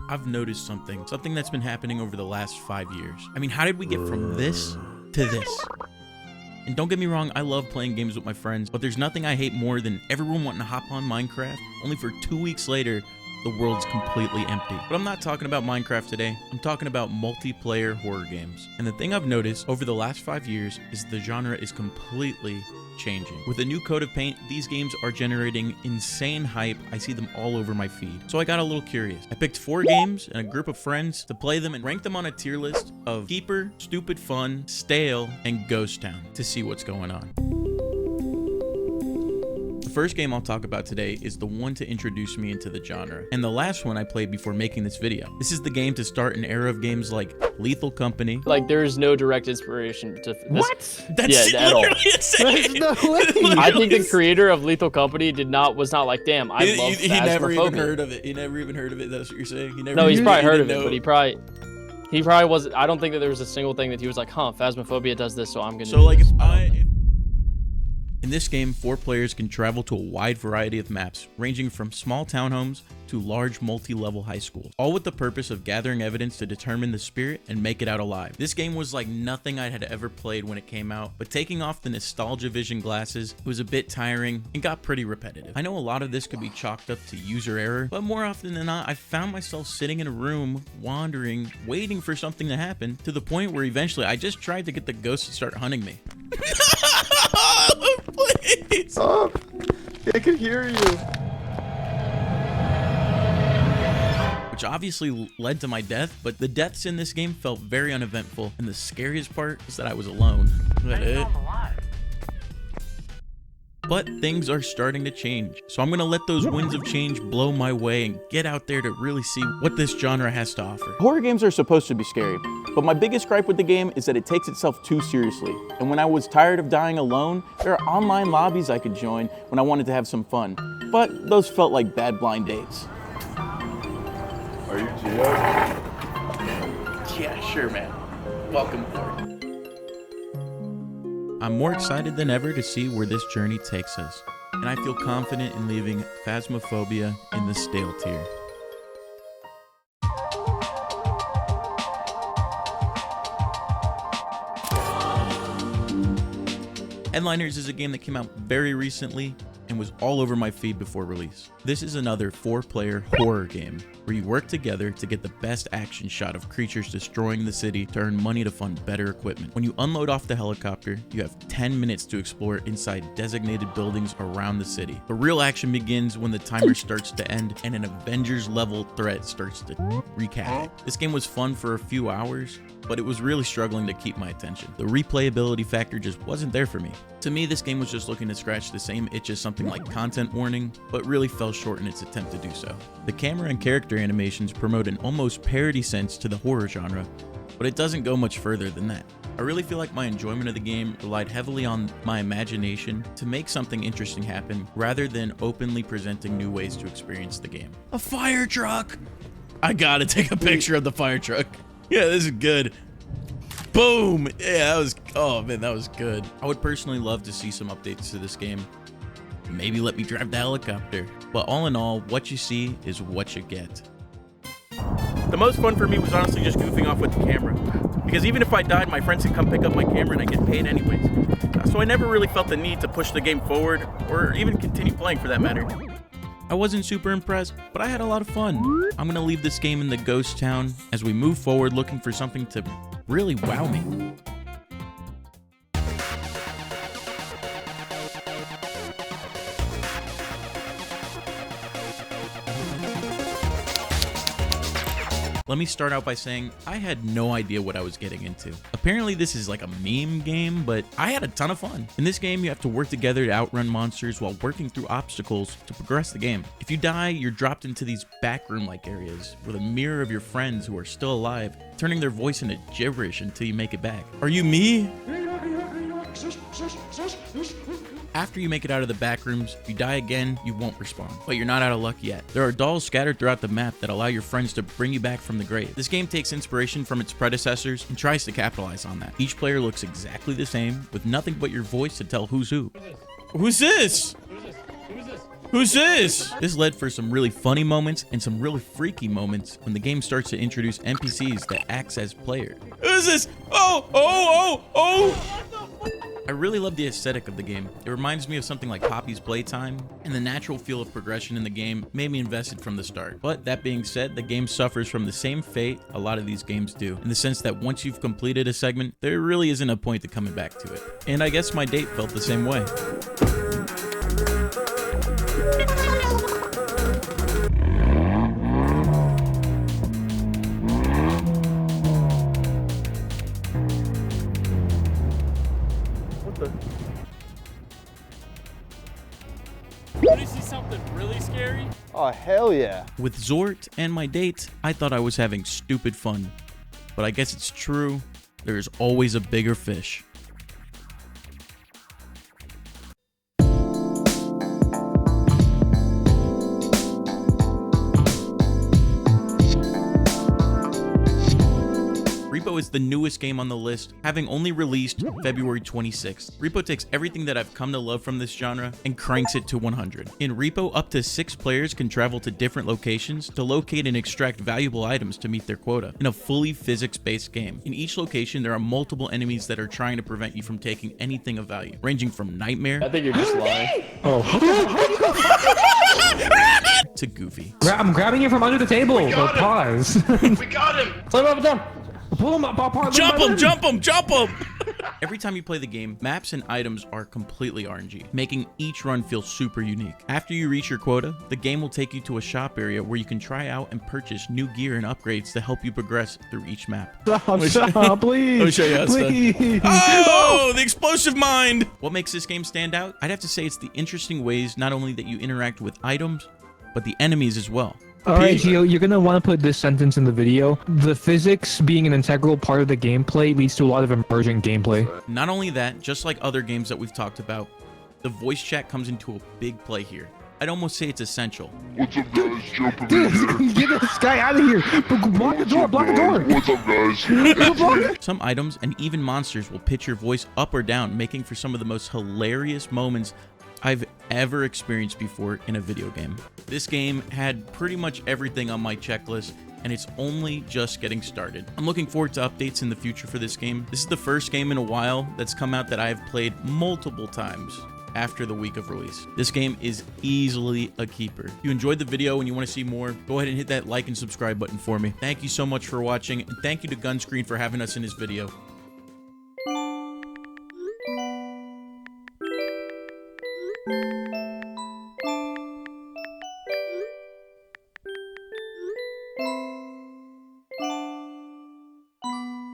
I've noticed something that's been happening over the last 5 years. I mean, how did we get from this to this? And don't get me wrong, I love playing games with my friends, but there's nothing I hate more than everyone wanting to hop on Minecraft, only for 2 weeks later, the world's completely empty. But I'm not talking about Minecraft today. I'm talking about multiplayer horror games. And the thing I've noticed over the last 5 years is the genre is completely changing. With a new coat of paint, these games are generating insane hype. I see them all over my feed. So I got a little curious. I picked 4 games and a group of friends to play them and rank them on a tier list of Keeper, Stupid Fun, Stale, and Ghost Town to see what's going on. The first game I'll talk about today is the one to introduce me into the genre, and the last one I played before making this video. This is the game to start an era of games like Lethal Company. Like, there is no direct inspiration to this. What? That's yeah, at all. There's no way. I think the creator of Lethal Company was not like, damn, I love He never even Phasmophobia. heard of it. He never even heard of it. That's what you're saying? No, he's probably heard of it, know. but he probably wasn't. I don't think that there was a single thing that he was like, huh, Phasmophobia does this, so I'm gonna. So like, in this game, 4 players can travel to a wide variety of maps, ranging from small townhomes to large multi-level high schools, all with the purpose of gathering evidence to determine the spirit and make it out alive. This game was like nothing I had ever played when it came out, but taking off the nostalgia vision glasses, it was a bit tiring and got pretty repetitive. I know a lot of this could be chalked up to user error, but more often than not, I found myself sitting in a room, wandering, waiting for something to happen, to the point where eventually I just tried to get the ghost to start hunting me. Please. Oh, I can hear you. Which obviously led to my death, but the deaths in this game felt very uneventful, and the scariest part is that I was alone. Is that it? But things are starting to change, so I'm gonna let those winds of change blow my way and get out there to really see what this genre has to offer. Horror games are supposed to be scary, but my biggest gripe with the game is that it takes itself too seriously. And when I was tired of dying alone, there are online lobbies I could join when I wanted to have some fun. But those felt like bad blind dates. Are you Gio? Yeah, sure, man. Welcome, Lord. I'm more excited than ever to see where this journey takes us, and I feel confident in leaving Phasmophobia in the stale tier. Headliners is a game that came out very recently and was all over my feed before release. This is another 4-player horror game where you work together to get the best action shot of creatures destroying the city to earn money to fund better equipment. When you unload off the helicopter, you have 10 minutes to explore inside designated buildings around the city. The real action begins when the timer starts to end and an Avengers level threat starts to wreak havoc. This game was fun for a few hours, but it was really struggling to keep my attention. The replayability factor just wasn't there for me. To me, this game was just looking to scratch the same itch as something like content warning, but really fell short in its attempt to do so. The camera and character animations promote an almost parody sense to the horror genre, but it doesn't go much further than that. I really feel like my enjoyment of the game relied heavily on my imagination to make something interesting happen, rather than openly presenting new ways to experience the game. A fire truck! I gotta take a picture of the fire truck. Yeah, this is good. Boom! Yeah, that was, oh man, that was good. I would personally love to see some updates to this game. Maybe let me drive the helicopter. But all in all, what you see is what you get. The most fun for me was honestly just goofing off with the camera. Because even if I died, my friends could come pick up my camera and I get paid anyways. So I never really felt the need to push the game forward, or even continue playing for that matter. I wasn't super impressed, but I had a lot of fun. I'm gonna leave this game in the ghost town as we move forward looking for something to really wow me. Let me start out by saying I had no idea what I was getting into. Apparently this is like a meme game, but I had a ton of fun. In this game, you have to work together to outrun monsters while working through obstacles to progress the game. If you die, you're dropped into these backroom-like areas with a mirror of your friends who are still alive, turning their voice into gibberish until you make it back. Are you me? After you make it out of the back rooms, if you die again, you won't respawn. But you're not out of luck yet. There are dolls scattered throughout the map that allow your friends to bring you back from the grave. This game takes inspiration from its predecessors and tries to capitalize on that. Each player looks exactly the same, with nothing but your voice to tell who's who. Who's this? Who's this? This led for some really funny moments and some really freaky moments when the game starts to introduce NPCs that acts as players. Who's this? Oh! I really love the aesthetic of the game. It reminds me of something like Poppy's Playtime, and the natural feel of progression in the game made me invested from the start. But that being said, the game suffers from the same fate a lot of these games do, in the sense that once you've completed a segment, there really isn't a point to coming back to it. And I guess my date felt the same way. Want to see something really scary? Oh, hell yeah. With Zort and my date, I thought I was having stupid fun. But I guess it's true, there is always a bigger fish. R.E.P.O is the newest game on the list, having only released February 26th. R.E.P.O takes everything that I've come to love from this genre and cranks it to 100. In R.E.P.O, up to 6 players can travel to different locations to locate and extract valuable items to meet their quota, in a fully physics-based game. In each location, there are multiple enemies that are trying to prevent you from taking anything of value, ranging from Nightmare I think you're just lying. to Goofy. I'm grabbing you from under the table. Pause. We got him. Climb up and down. Pull him up. Jump him! Jump him! Jump him! Every time you play the game, maps and items are completely RNG, making each run feel super unique. After you reach your quota, the game will take you to a shop area where you can try out and purchase new gear and upgrades to help you progress through each map. Stop, please. Let me show you how it's done. Please. Oh, the explosive mind! What makes this game stand out? I'd have to say it's the interesting ways not only that you interact with items, but the enemies as well. All right, Gio, you're going to want to put this sentence in the video. The physics being an integral part of the gameplay leads to a lot of emergent gameplay. Not only that, just like other games that we've talked about, the voice chat comes into a big play here. I'd almost say it's essential. What's up, guys? Jumping Dude, get this guy out of here. Block the door. Block the door. What's up, guys? Some items and even monsters will pitch your voice up or down, making for some of the most hilarious moments I've ever experienced before in a video game. This game had pretty much everything on my checklist, and it's only just getting started. I'm looking forward to updates in the future for this game. This is the first game in a while that's come out that I have played multiple times after the week of release. This game is easily a keeper. If you enjoyed the video and you want to see more, go ahead and hit that like and subscribe button for me. Thank you so much for watching, and thank you to Gunscreen for having us in his video.